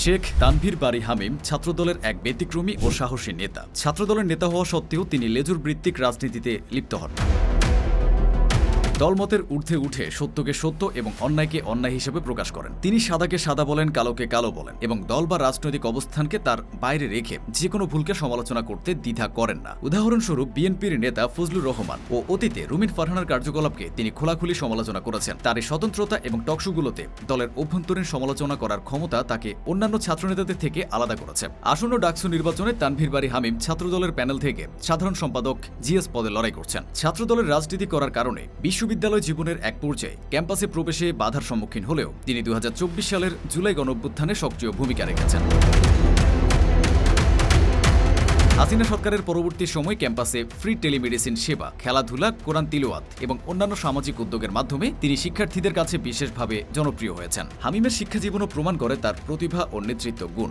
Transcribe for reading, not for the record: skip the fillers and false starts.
শেখ তানভীর বারী হামিম ছাত্রদলের এক ব্যতিক্রমী ও সাহসী নেতা। ছাত্রদলের নেতা হওয়া সত্ত্বেও তিনি লেজুর ভিত্তিক রাজনীতিতে লিপ্ত হন। দলমতের ঊর্ধ্বে উঠে সত্যকে সত্য এবং অন্যায়কে অন্যায় হিসেবে প্রকাশ করেন। তিনি সাদাকে সাদা বলেন, কালোকে কালো বলেন এবং দল বা রাজনৈতিক অবস্থানকে তার বাইরে রেখে যে কোনো ভুলকে সমালোচনা করতে দ্বিধা করেন না। উদাহরণস্বরূপ বিএনপির নেতা ফজলুর রহমান ও অতীতে রুমিন ফারহানার কার্যকলাপকে তিনি খোলাখুলি সমালোচনা করেছেন। তার এই স্বতন্ত্রতা এবং টকশোগুলোতে দলের অভ্যন্তরীণ সমালোচনা করার ক্ষমতা তাকে অন্যান্য ছাত্রনেতাদের থেকে আলাদা করেছে। আসন্ন ডাকসু নির্বাচনে তানভীর বারী হামিম ছাত্রদলের প্যানেল থেকে সাধারণ সম্পাদক জিএস পদে লড়াই করছেন। ছাত্রদলের রাজনীতি করার কারণে বিশ্ববিদ্যালয় জীবনের এক পর্যায়ে ক্যাম্পাসে প্রবেশে বাধার সম্মুখীন হলেও তিনি ২০২৪ সালের জুলাই গণঅভ্যুত্থানে সক্রিয় ভূমিকা রেখেছেন। হাসিনা সরকারের পরবর্তী সময় ক্যাম্পাসে ফ্রি টেলিমেডিসিন সেবা, খেলাধুলা, কোরআন তিলাওয়াত এবং অন্যান্য সামাজিক উদ্যোগের মাধ্যমে তিনি শিক্ষার্থীদের কাছে বিশেষভাবে জনপ্রিয় হয়েছেন। হামিমের শিক্ষাজীবনও প্রমাণ করে তার প্রতিভা ও নেতৃত্ব গুণ।